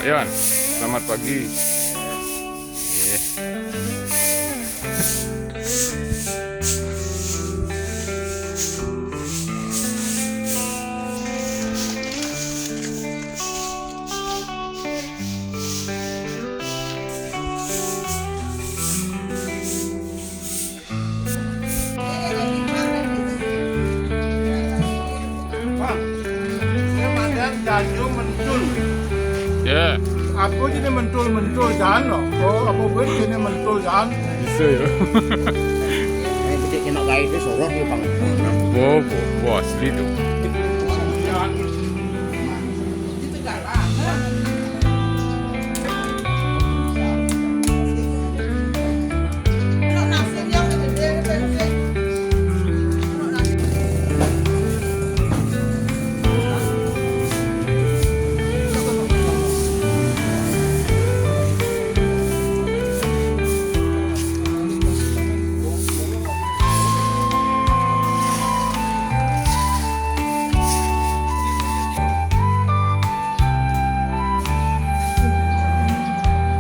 Yan, selamat pagi. Jangan mentul. Ya, Aku jadi mentul jangan loh. Oh, apa buat jadi mentul jangan. bisa ya. Ini betik kena gaya itu sorot dia bang. Wow, asli tuh.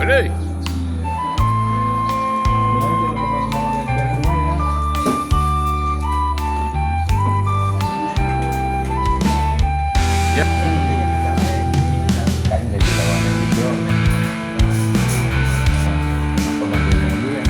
Ready? Ya. Kan dari lawan itu. Pembantu dulu ya.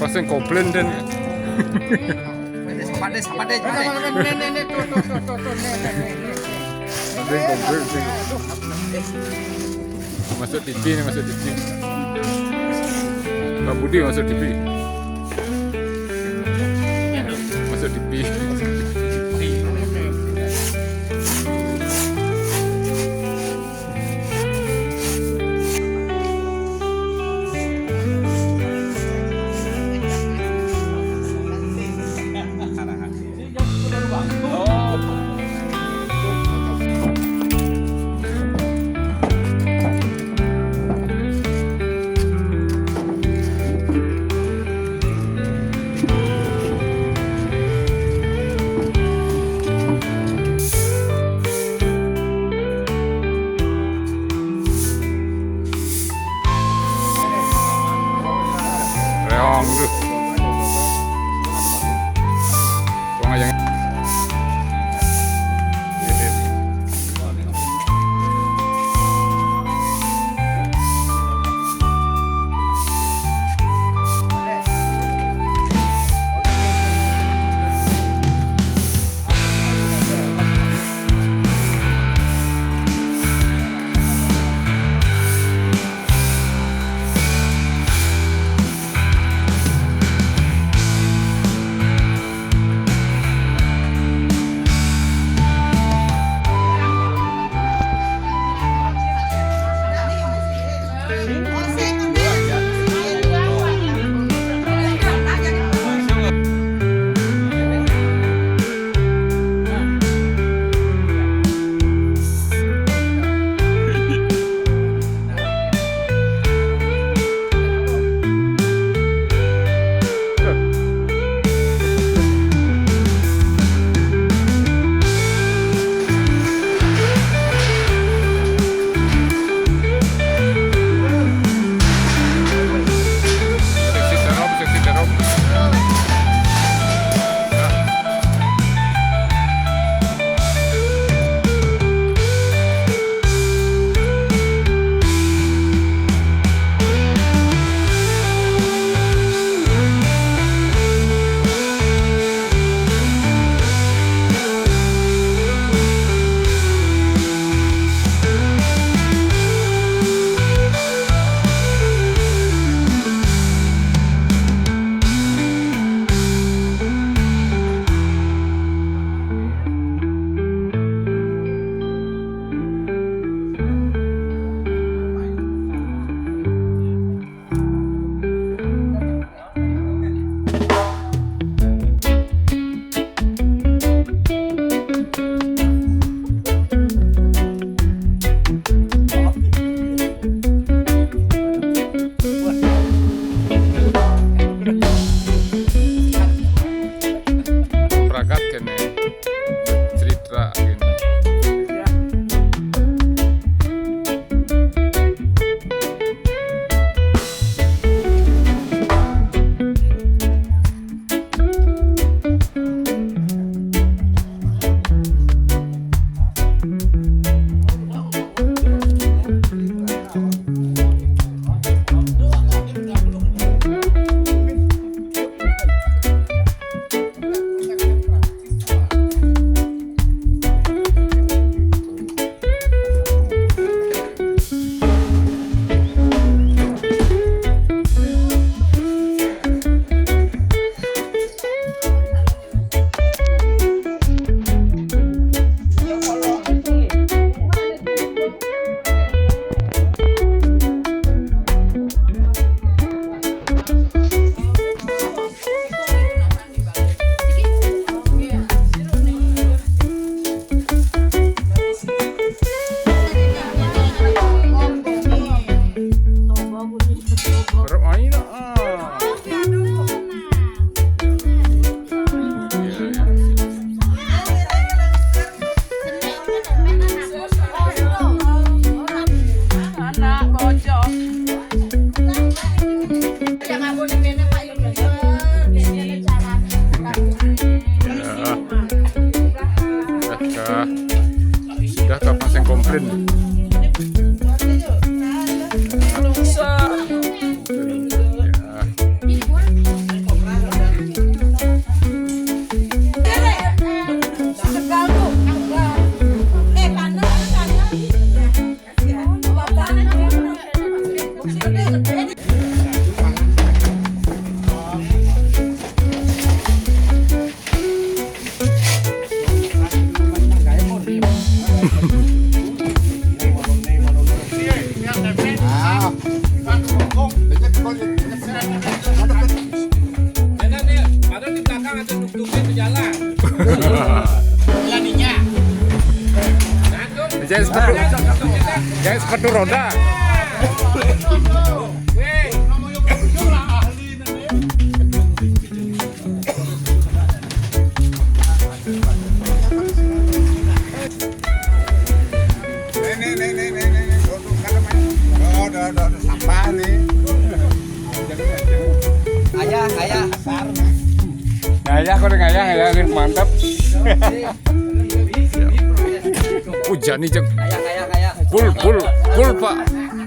Pasang komplain dan Sampai deh. pasang komplain sih. Masuk TV nih, masuk TV. Pak Budi masuk TV. Masuk TV. Sudah kapan saya komplain? Jangan sepatu roda. Sampah nih. Ayah, kau dengan ayah mantap. Hujan nih cek. Full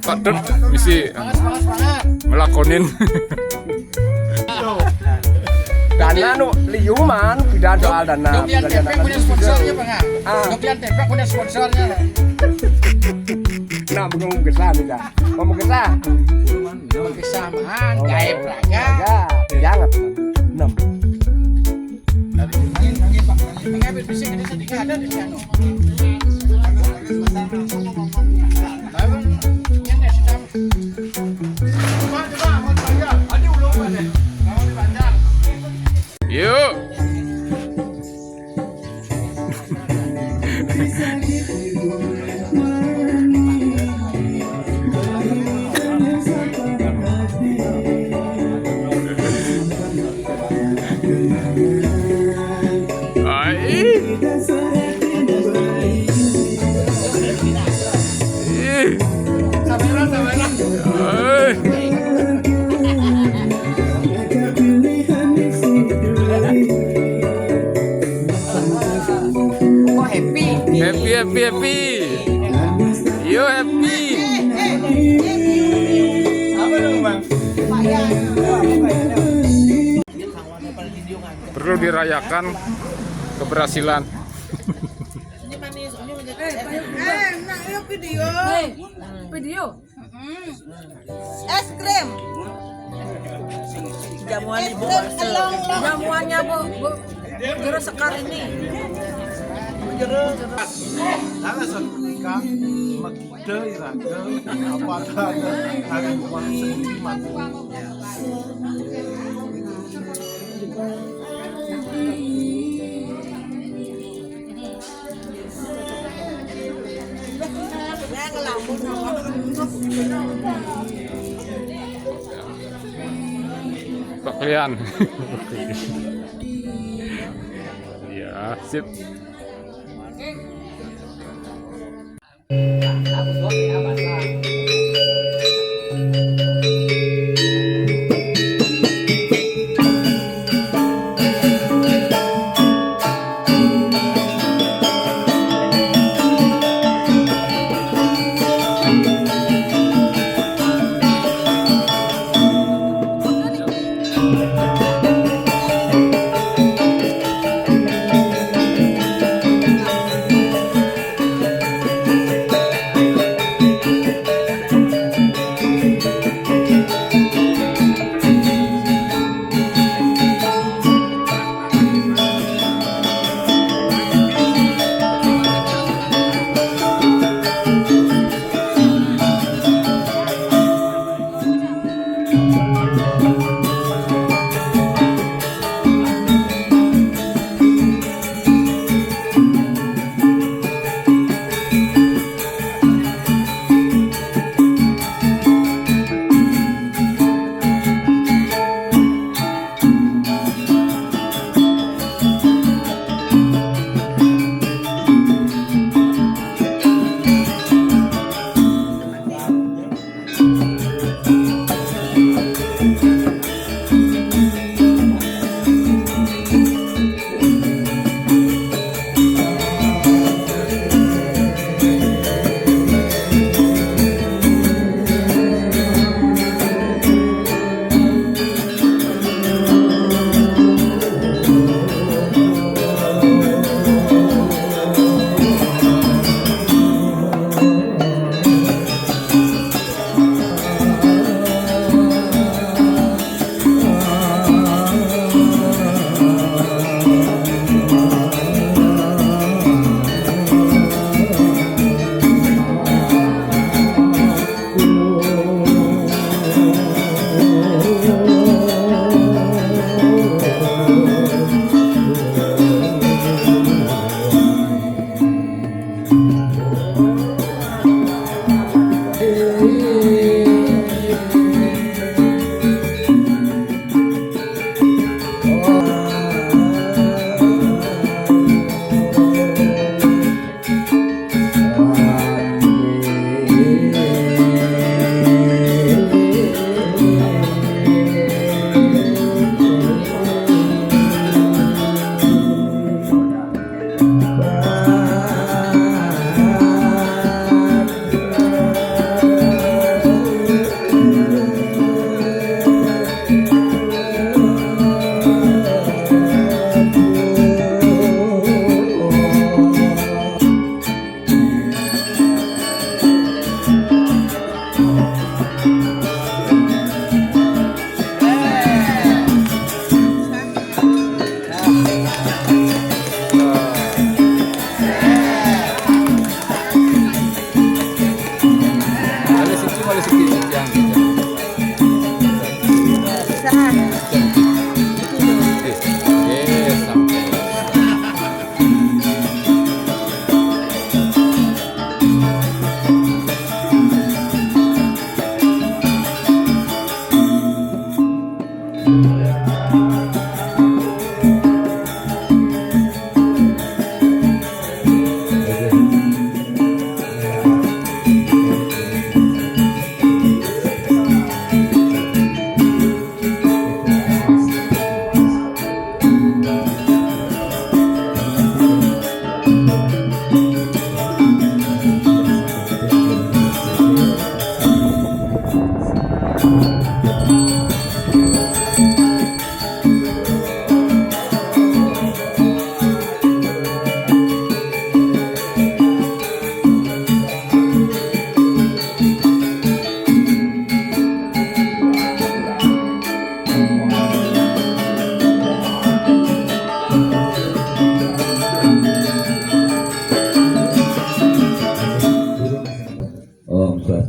Pak Dut misi melakonin. Dana nu liuman, tidak soal dana. Dopian tempe punya sponsornya Bang. Dopian tempe punya sponsornya. Nah, belum kesah nih dah. Mau kesah? Kesamaan, gaib raga. Jangan. 6. Mengambil bising ini sedikit ada di sana. Yuk. Happy. Yo happy. Perlu dirayakan keberhasilan. Video. Es krim. Jamuan ibu. Jamuannya bu. Jeruk sekar ini. Karena seketika megde iraga apakah hari bukan sendiri mati. Pak Klian. Ya, sip.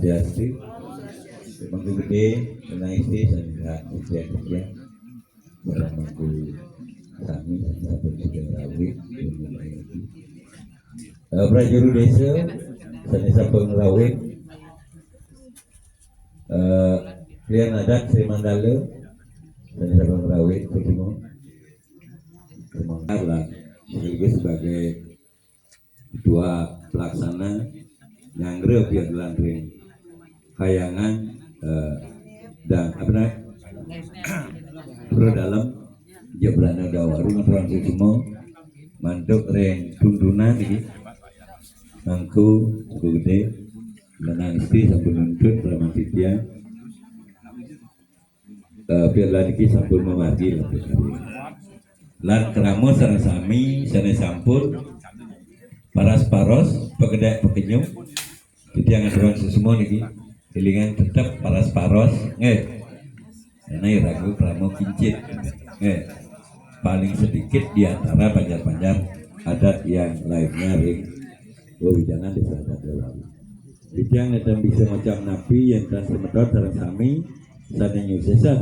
Swastiastu. Mangku gede, menaisti sangga usia barang mangku kami sahabat juga rawit prajuru desa sanesa pengrawit klien adat Sri Mandala sanesa pengrawit ketemu lah sebagai ketua pelaksana nyangre biar landring kayangan dan apa pro dalam jablana dawaru ngaturan semua mandok reng tundunan iki mangku cukup gede menang istri sampun nuntut dalam titian biar lagi sampun memadil lan keramo sareng sami sane sampun paras-paros pekedek pekenyum titian ngaturan semua niki Kilingan tetap paras-paros karena ragu keramo kincit paling sedikit di antara panjar-panjar adat yang lainnya ring jangan disadar bidang yang bisa macam napi yang dan semedot sareng sami sadenya sesan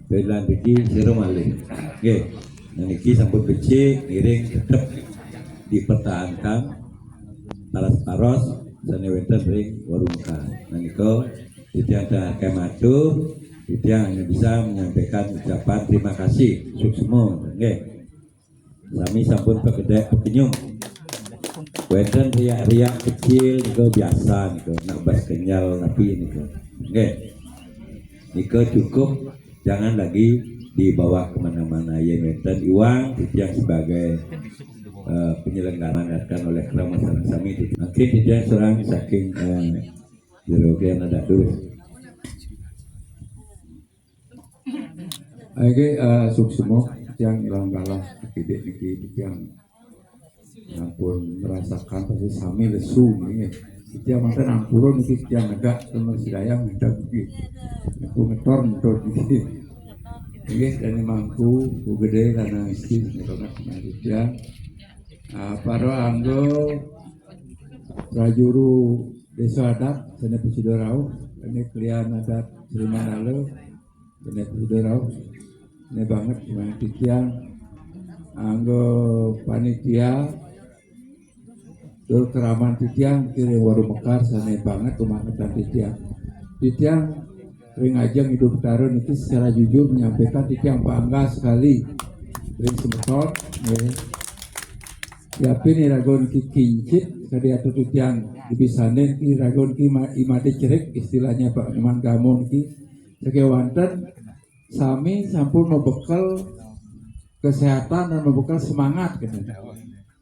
belan iki sira malih niki sampun becik ngiring tetap dipertahankan paras-paros sane wonten ring warungka menika tidak ada kematu tidak hanya bisa menyampaikan ucapan terima kasih suksmo nggih kami sampun pekedek pekenyum wonten riak-riak kecil niku biasa niku nambah kenyal tapi niku nggih niku cukup jangan lagi dibawa kemana-mana ya wonten uang yang sebagai penyelenggaraan oleh kerama sami mungkin tidak seorang saking jerogian ada terus Oke, suksmo yang langgalah tidak yang ampun merasakan pasti sami lesu nih. Kita makan ampurun niki yang agak teman sedayang ada begitu. Aku ngetor gitu. Oke, dan mangku gede karena istri banget dia. Para anggo prajuru desa adat sana Pusidorau ini klien adat Sri Mandala sana Pusidorau ini banget cuma titiang anggo panitia dul keraman titiang kiri warung mekar sana banget kemangetan titiang ring ajang hidup tarun itu secara jujur menyampaikan titiang bangga sekali ring semetot ya pini ragon ki kincit kadi atuh titiang dibisanen ki ragon ki imade cerek istilahnya Pak Iman Gamun ki sekewanten sami sampun membekal kesehatan dan membekal semangat gitu.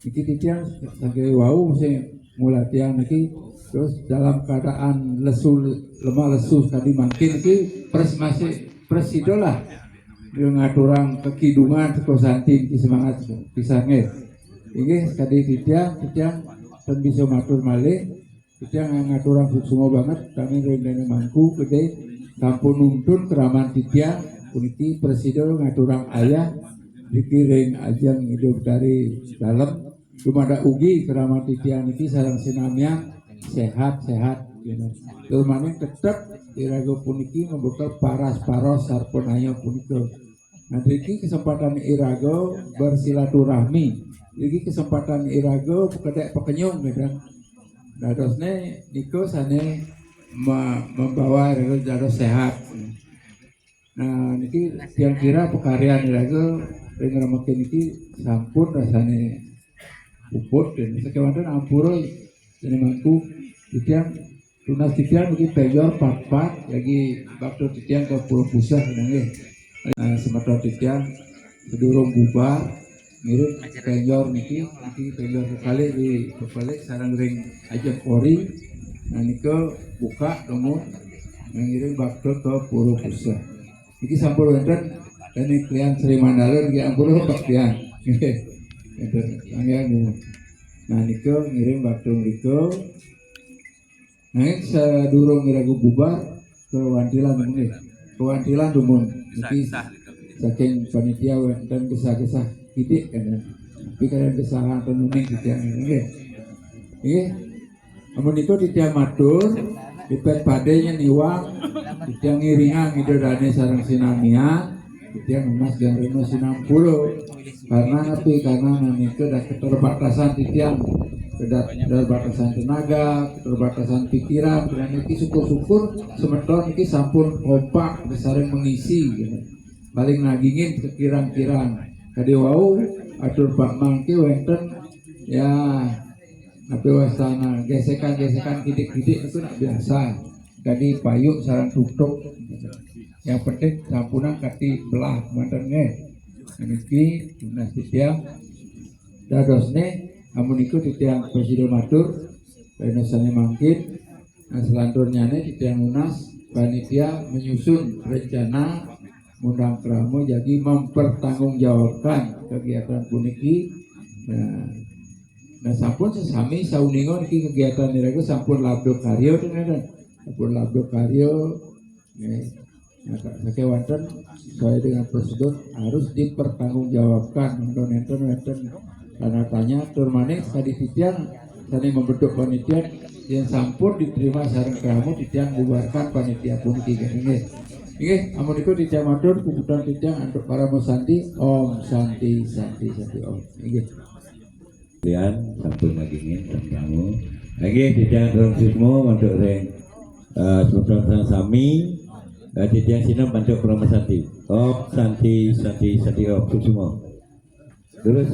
Iki titiang sebagai wau mesti mulai tiang niki terus dalam keadaan lesu lemah lesu tadi makin ki masih presidolah ngaturang kekidungan kosantin ki semangat pisangnya ini tadi titiang dan bisa matur malih titiang ngaturang semua banget kami rendane mangku gede sampun nuntun keraman titiang puniki presiden ngaturang ayah dikiring ajang hidup dari dalam cuma ada ugi keraman titiang ini sarang sinamnya sehat gitu. Terus tetap irago puniki membuka paras-paros sarpun ayo puniko nanti kesempatan irago bersilaturahmi iki kesempatan irago pekedek pekenyung gitu. Nah terusnya niko sane membawa irago jaro sehat. Nah niki yang kira pekaryan irago dengan makin niki sampun rasane uput dan sekewanten ampuro jadi mampu titiang tunas titiang mungkin peyor pat lagi waktu titiang ke Pulau Pusat nangge. Semeton titiang sedurung bubar mirip penyor niki penyor sekali di kepala sarang ring ajak ori nah niko buka nomor ngiring bakal ke Pulau Pusat niki sampul wonten dan ini klien Sri Mandala niki ampun bagian itu nah niko ngiring bakal niko nah sedurung ngiragu bubar ke Wantilan ini ke Wantilan dumun niki saking panitia dan kisah-kisah titik kan tapi kalian kesalahan penuning titiang ini amun itu titiang matur dipet padenya niwang titiang ngiringan itu dane sarang sinamia titiang emas gareno sinampulo karena api karena nanti dah keterbatasan titiang keterbatasan tenaga keterbatasan pikiran dan ini syukur-syukur semeton ini sampun kompak saling mengisi gitu. Paling nagingin sekirang-kirang kadi wau atur Pak Mangki wenten ya tapi wasana gesekan-gesekan gidik-gidik itu nak biasa. Jadi payung sarang tutup. Yang penting sampunan kati belah mantannya. Niki tunas titiang dadosne amun iku titiang presiden matur penesane mangkin. Nah selanjutnya titiang unas panitia menyusun rencana undang kramu jadi mempertanggungjawabkan kegiatan puniki. Nah sampun sesami sauningon ki kegiatan niraga sampun labdo karyo tenan. Sampun labdo karyo nah saking wonten sesuai dengan prosedur harus dipertanggungjawabkan nonton karena tanya tur maneh tadi titiang tadi membentuk panitia yang sampun diterima sareng kamu titiang bubarkan panitia puniki nggih. Nggih amun iku titiang matur kubutan titiang untuk para musanti om santi om nggih. Kalian sampun ngagingin kamu lagi titiang rong sismo untuk reng sementara sami titiang sinam bantu kromo santi om santi om semua terus